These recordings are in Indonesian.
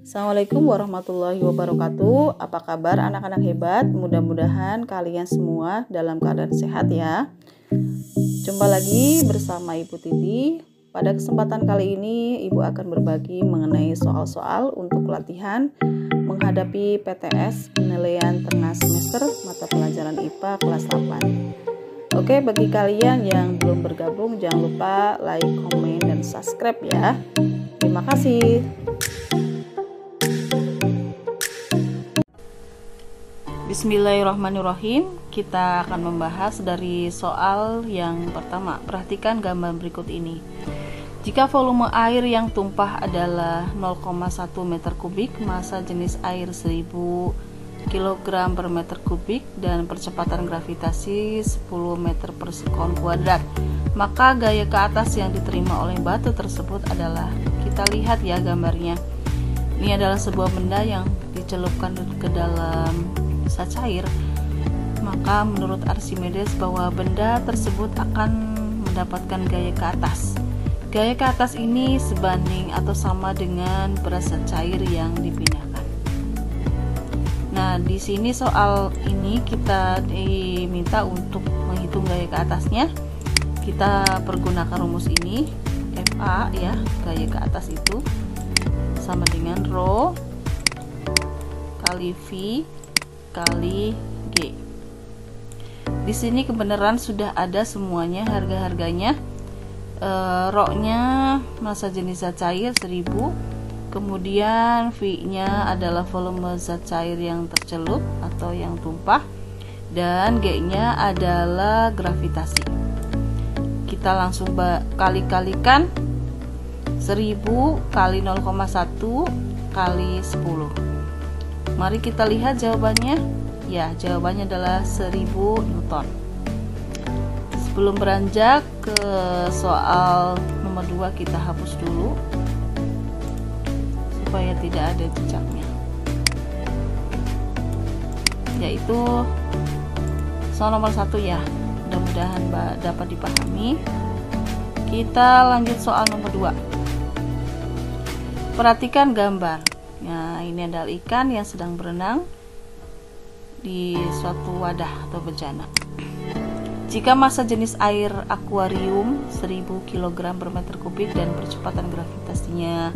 Assalamualaikum warahmatullahi wabarakatuh. Apa kabar anak-anak hebat? Mudah-mudahan kalian semua dalam keadaan sehat ya. Jumpa lagi bersama Ibu Titi. Pada kesempatan kali ini Ibu akan berbagi mengenai soal-soal untuk latihan menghadapi PTS penilaian tengah semester mata pelajaran IPA kelas 8. Oke, bagi kalian yang belum bergabung jangan lupa like, komen, dan subscribe ya. Terima kasih. Bismillahirrahmanirrahim. Kita akan membahas dari soal yang pertama. Perhatikan gambar berikut ini. Jika volume air yang tumpah adalah 0,1 meter kubik, massa jenis air 1000 kg per meter kubik, dan percepatan gravitasi 10 meter per sekon kuadrat, maka gaya ke atas yang diterima oleh batu tersebut adalah, kita lihat ya gambarnya. Ini adalah sebuah benda yang dicelupkan ke dalam zat cair, maka menurut Archimedes bahwa benda tersebut akan mendapatkan gaya ke atas. Gaya ke atas ini sebanding atau sama dengan berat zat cair yang dipindahkan. Nah, di sini soal ini kita diminta untuk menghitung gaya ke atasnya. Kita pergunakan rumus ini, FA ya, gaya ke atas itu sama dengan rho kali V kali G. Di sini kebenaran sudah ada semuanya harga-harganya. Rho-nya massa jenis zat cair 1000, kemudian V-nya adalah volume zat cair yang tercelup atau yang tumpah, dan G-nya adalah gravitasi. Kita langsung kali-kalikan 1000 kali 0,1 kali 10. Mari kita lihat jawabannya. Ya, jawabannya adalah 1000 Newton. Sebelum beranjak ke soal nomor 2, kita hapus dulu supaya tidak ada jejaknya. Yaitu soal nomor 1 ya. Mudah-mudahan dapat dipahami. Kita lanjut soal nomor 2. Perhatikan gambar. Nah, ini adalah ikan yang sedang berenang di suatu wadah atau bejana. Jika massa jenis air akuarium 1000 kg per meter kubik dan percepatan gravitasinya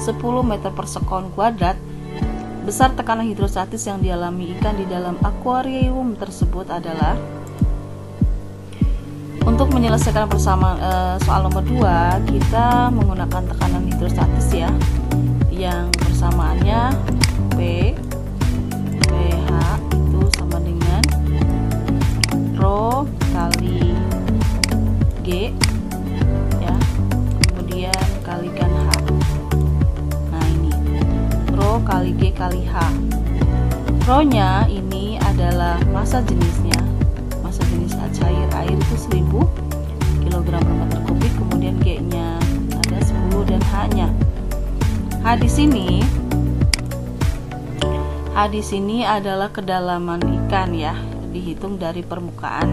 10 meter per sekon kuadrat, besar tekanan hidrostatis yang dialami ikan di dalam akuarium tersebut adalah. Untuk menyelesaikan bersama soal nomor 2, kita menggunakan tekanan hidrostatis ya, yang persamaannya PH itu sama dengan rho kali G ya, kemudian kalikan H. Nah, ini rho kali G kali H. Rho-nya ini adalah massa jenisnya, massa jenis cair air itu 1000 kg per meter kubik, kemudian G-nya ada 10 dan H-nya. H di sini adalah kedalaman ikan ya, dihitung dari permukaan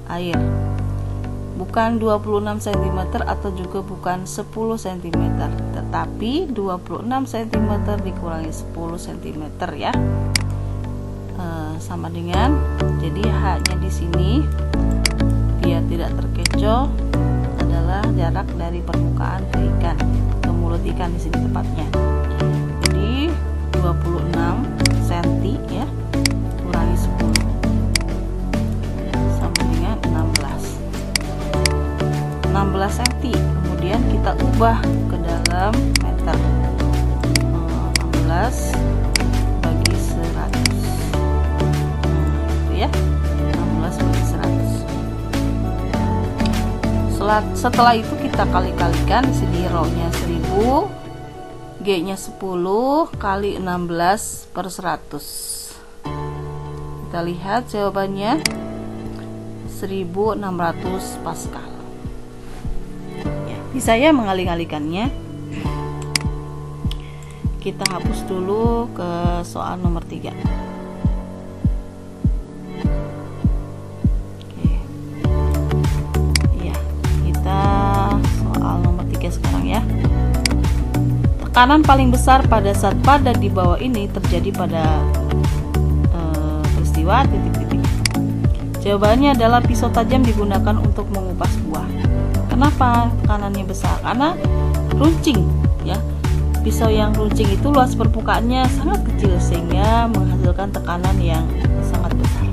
air. Bukan 26 cm atau juga bukan 10 cm, tetapi 26 cm dikurangi 10 cm ya. Sama dengan, jadi H-nya di sini biar tidak terkecoh adalah jarak dari permukaan ke ikan, ke mulut ikan di sini tepatnya. Jadi 26 cm ya kurangi 10 sama dengan 16 cm. Kemudian kita ubah ke dalam meter. 16 bagi 100. Ya, 16 bagi 100. Setelah itu kita kali-kalikan. Di sini rho-nya 1000, G-nya 10 kali 16 per 100. Kita lihat jawabannya 1600 Pascal. Ya, bisa ya mengalih-alihkannya. Kita hapus dulu ke soal nomor 3. Sekarang ya, tekanan paling besar pada saat padat di bawah ini terjadi pada peristiwa titik-titik. Jawabannya adalah pisau tajam digunakan untuk mengupas buah. Kenapa tekanannya besar? Karena runcing, ya. Pisau yang runcing itu luas permukaannya sangat kecil sehingga menghasilkan tekanan yang sangat besar.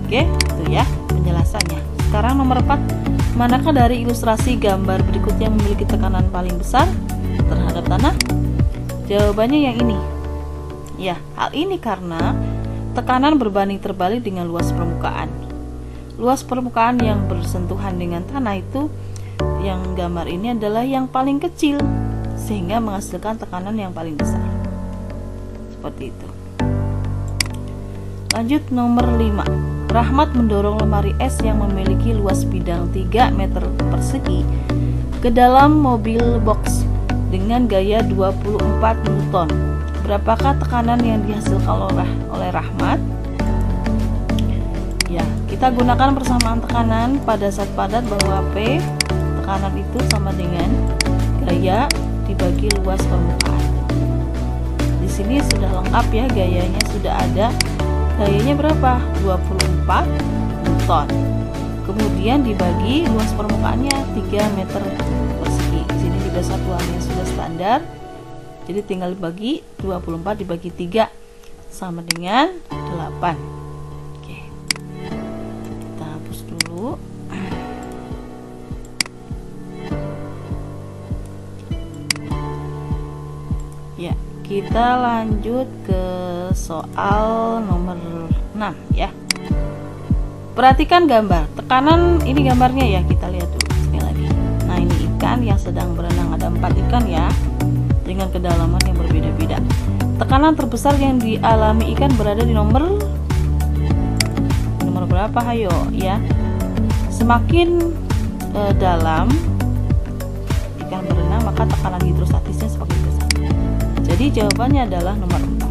Oke, itu ya penjelasannya. Sekarang nomor 4, manakah dari ilustrasi gambar berikut yang memiliki tekanan paling besar terhadap tanah? Jawabannya yang ini. Ya, hal ini karena tekanan berbanding terbalik dengan luas permukaan. Luas permukaan yang bersentuhan dengan tanah itu yang gambar ini adalah yang paling kecil sehingga menghasilkan tekanan yang paling besar. Seperti itu. Lanjut nomor 5. Rahmat mendorong lemari es yang memiliki luas bidang 3 meter persegi ke dalam mobil box dengan gaya 24 Newton. Berapakah tekanan yang dihasilkan oleh Rahmat? Ya, kita gunakan persamaan tekanan pada saat padat bahwa P tekanan itu sama dengan gaya dibagi luas permukaan. Di sini sudah lengkap ya, gayanya sudah ada. Gayanya berapa? 24 Newton. Kemudian dibagi luas permukaannya 3 meter persegi. Di sini juga satuannya sudah standar. Jadi tinggal dibagi 24 dibagi 3 sama dengan 8. Oke. Kita hapus dulu. Ya, kita lanjut ke soal nomor 6 ya. Perhatikan gambar. Tekanan ini gambarnya ya, kita lihat dulu sekali lagi. Nah, ini ikan yang sedang berenang, ada 4 ikan ya, dengan kedalaman yang berbeda-beda. Tekanan terbesar yang dialami ikan berada di nomor berapa? Hayo ya. Semakin dalam ikan berenang, maka tekanan hidrostatisnya semakin besar. Jadi jawabannya adalah nomor 4.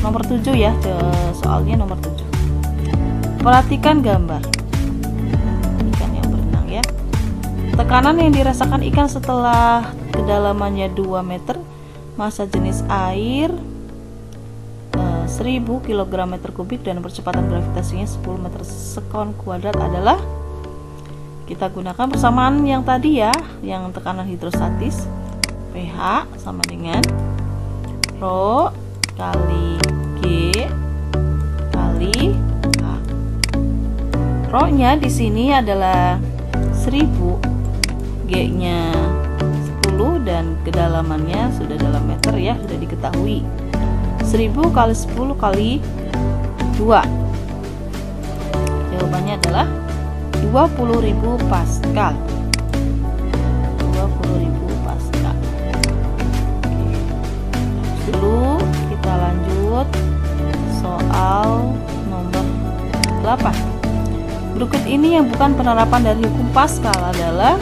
Nomor 7 ya, soalnya nomor 7. Perhatikan gambar ikan yang berenang ya. Tekanan yang dirasakan ikan setelah kedalamannya 2 meter, massa jenis air 1000 kg meter kubik dan percepatan gravitasinya 10 meter sekon kuadrat adalah, kita gunakan persamaan yang tadi ya, yang tekanan hidrostatis, pH sama dengan Rho kali G kali H. Rho-nya di sini adalah 1000, G-nya 10 dan kedalamannya sudah dalam meter ya, sudah diketahui. 1000 kali 10 kali 2. Jawabannya adalah 20.000 Pascal. 20.000 Pascal. Oke. Dulu kita lanjut soal nomor 8. Berikut ini yang bukan penerapan dari hukum Pascal adalah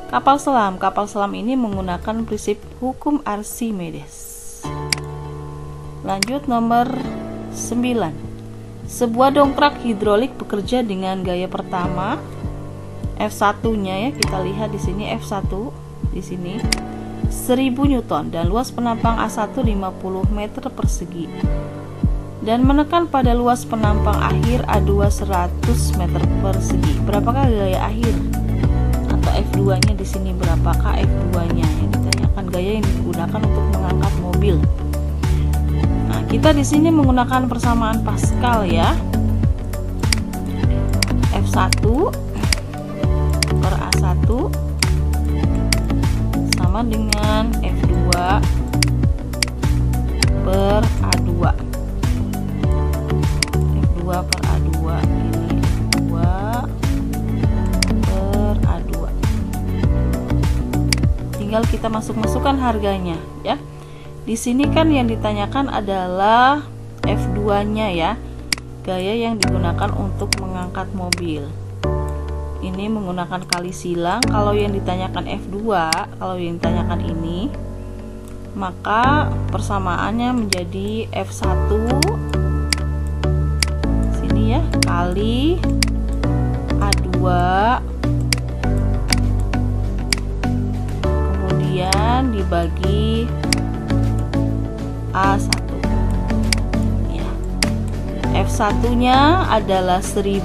kapal selam. Kapal selam ini menggunakan prinsip hukum Archimedes. Lanjut nomor 9. Sebuah dongkrak hidrolik bekerja dengan gaya pertama F1-nya ya, kita lihat di sini F1 di sini 1000 Newton dan luas penampang A1 50 meter persegi dan menekan pada luas penampang akhir A2 100 meter persegi. Berapakah gaya akhir atau F2-nya di sini? Berapakah F2-nya? Yang ditanyakan gaya yang digunakan untuk mengangkat mobil. Nah, kita di sini menggunakan persamaan Pascal ya. F1 per A1 sama dengan F2 per A2. F2 per A2 ini F2 per A2. Tinggal kita masukkan harganya ya. Di sini kan yang ditanyakan adalah F2-nya ya, gaya yang digunakan untuk mengangkat mobil. Ini menggunakan kali silang. Kalau yang ditanyakan F2, kalau yang ditanyakan ini, maka persamaannya menjadi F1 sini ya, kali A2 dibagi A1 ya. F1 nya adalah 1000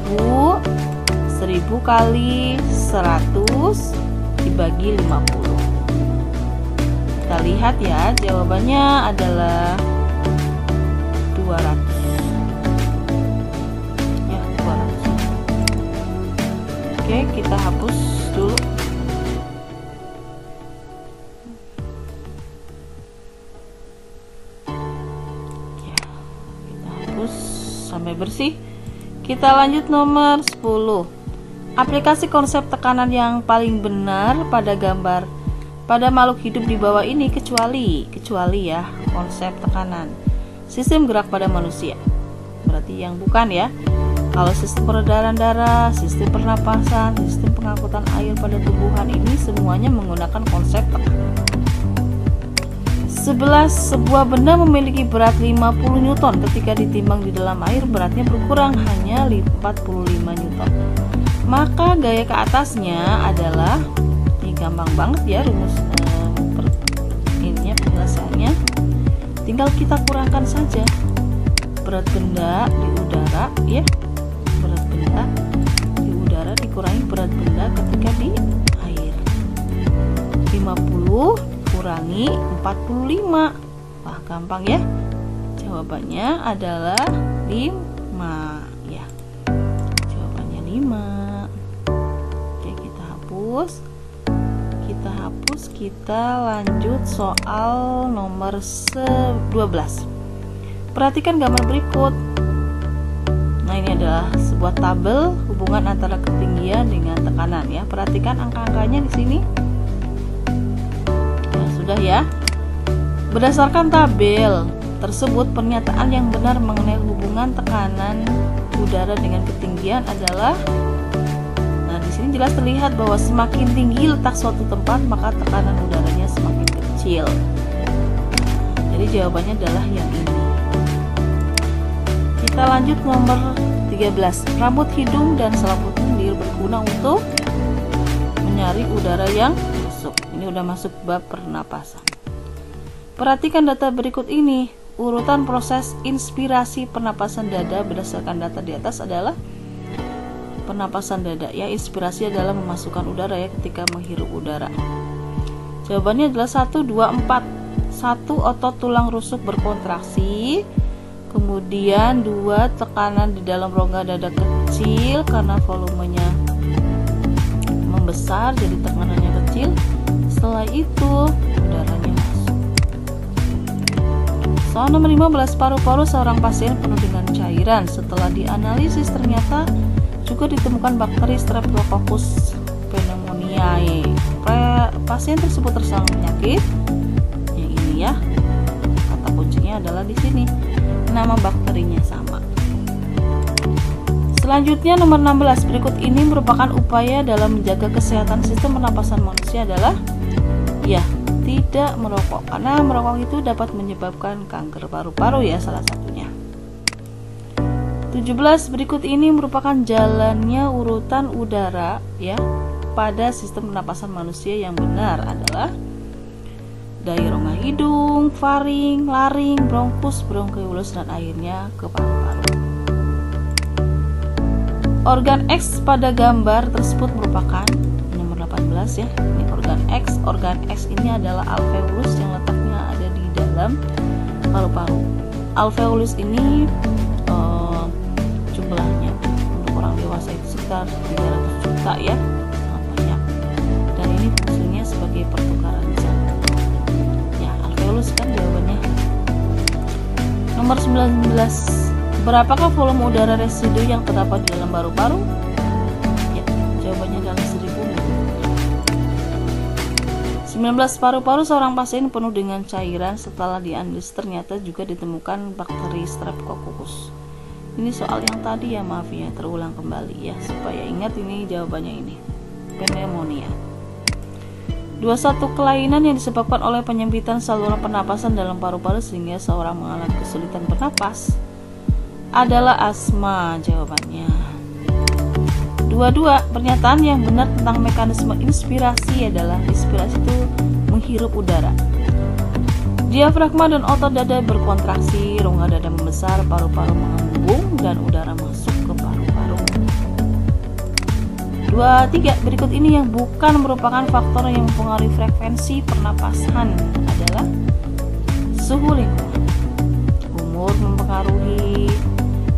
kali 100 dibagi 50. Kita lihat ya, jawabannya adalah 200 ya, 200. Oke, kita hapus dulu. Ya, kita hapus sampai bersih. Kita lanjut nomor 10. Aplikasi konsep tekanan yang paling benar pada gambar pada makhluk hidup di bawah ini kecuali ya konsep tekanan sistem gerak pada manusia. Berarti yang bukan ya. Kalau sistem peredaran darah, sistem pernapasan, sistem pengangkutan air pada tumbuhan ini semuanya menggunakan konsep tekanan. 11. Sebuah benda memiliki berat 50 Newton ketika ditimbang di dalam air beratnya berkurang hanya 45 Newton. Maka gaya ke atasnya adalah, ini gampang banget ya rumus ininya penjelasannya. Tinggal kita kurangkan saja berat benda di udara ya. Berat benda di udara dikurangi berat benda ketika di air. 50 kurangi 45. Wah, gampang ya. Jawabannya adalah 5 ya. Jawabannya 5. Oke, kita hapus. Kita lanjut soal nomor 12. Perhatikan gambar berikut. Nah, ini adalah sebuah tabel hubungan antara ketinggian dengan tekanan ya. Perhatikan angka-angkanya di sini. Ya, sudah ya. Berdasarkan tabel tersebut, pernyataan yang benar mengenai hubungan tekanan udara dengan ketinggian adalah, nah di sini jelas terlihat bahwa semakin tinggi letak suatu tempat maka tekanan udaranya semakin kecil. Jadi jawabannya adalah yang ini. Kita lanjut nomor 13. Rambut, hidung, dan selaput lendir berguna untuk menyaring udara yang masuk. Ini udah masuk bab pernapasan. Perhatikan data berikut ini. Urutan proses inspirasi pernapasan dada berdasarkan data di atas adalah pernapasan dada ya. Inspirasi adalah memasukkan udara ya ketika menghirup udara. Jawabannya adalah 1, 2, 4. 1. Otot tulang rusuk berkontraksi. Kemudian 2. Tekanan di dalam rongga dada kecil karena volumenya membesar jadi tekanannya kecil. Setelah itu udaranya masuk. Soal nomor 15. Paru-paru seorang pasien penuh dengan cairan. Setelah dianalisis ternyata juga ditemukan bakteri Streptococcus pneumoniae. Pasien tersebut terserang penyakit yang ini ya. Kata kuncinya adalah di sini. Nama bakterinya sama. Selanjutnya nomor 16. Berikut ini merupakan upaya dalam menjaga kesehatan sistem pernapasan manusia adalah ya, tidak merokok, karena merokok itu dapat menyebabkan kanker paru-paru ya salah satunya. 17. Berikut ini merupakan jalannya urutan udara ya pada sistem pernapasan manusia yang benar adalah dari rongga hidung, faring, laring, bronkus, bronkiolus, dan akhirnya ke paru-paru. Organ X pada gambar tersebut merupakan nomor 18 ya. Ini organ X. Organ X ini adalah alveolus yang letaknya ada di dalam paru-paru. Alveolus ini jumlahnya untuk orang dewasa itu sekitar 300 juta ya, sangat banyak. Dan ini fungsinya sebagai pertukaran zat. Ya, alveolus kan jawabannya. Nomor 19. Berapakah volume udara residu yang terdapat di dalam paru-paru? Ya, jawabannya adalah 1000 ml. 19. Paru-paru seorang pasien penuh dengan cairan. Setelah dianalisis ternyata juga ditemukan bakteri Streptococcus. Ini soal yang tadi ya, maaf ya, terulang kembali ya supaya ingat ini jawabannya ini. Pneumonia. 21. Kelainan yang disebabkan oleh penyempitan saluran pernapasan dalam paru-paru sehingga seorang mengalami kesulitan bernapas adalah asma. Jawabannya 22. Pernyataan yang benar tentang mekanisme inspirasi adalah inspirasi itu menghirup udara. Diafragma dan otot dada berkontraksi, rongga dada membesar, paru-paru mengembung, dan udara masuk ke paru-paru. 2, 3. Berikut ini yang bukan merupakan faktor yang mempengaruhi frekuensi pernapasan adalah suhu lingkungan, umur mempengaruhi,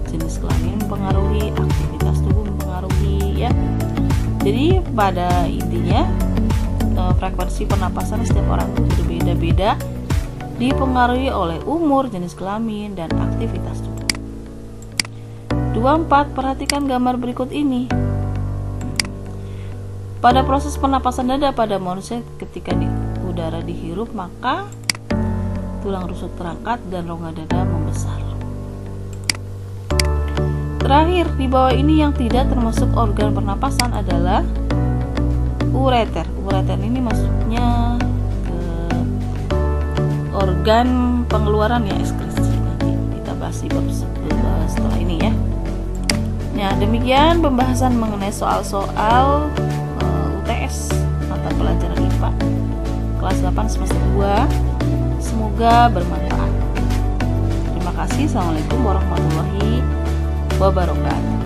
jenis kelamin mempengaruhi, aktivitas tubuh mempengaruhi, ya. Jadi pada intinya frekuensi pernapasan setiap orang itu berbeda-beda, dipengaruhi oleh umur, jenis kelamin, dan aktivitas tubuh. 2, 4. Perhatikan gambar berikut ini. Pada proses pernapasan dada pada manusia, ketika udara dihirup maka tulang rusuk terangkat dan rongga dada membesar. Terakhir, di bawah ini yang tidak termasuk organ pernapasan adalah ureter. Ureter ini maksudnya organ pengeluaran ya, ekskresi. Nanti kita bahas setelah ini ya. Nah, demikian pembahasan mengenai soal-soal UTS mata pelajaran IPA kelas 8 semester 2. Semoga bermanfaat. Terima kasih. Assalamualaikum warahmatullahi wabarakatuh.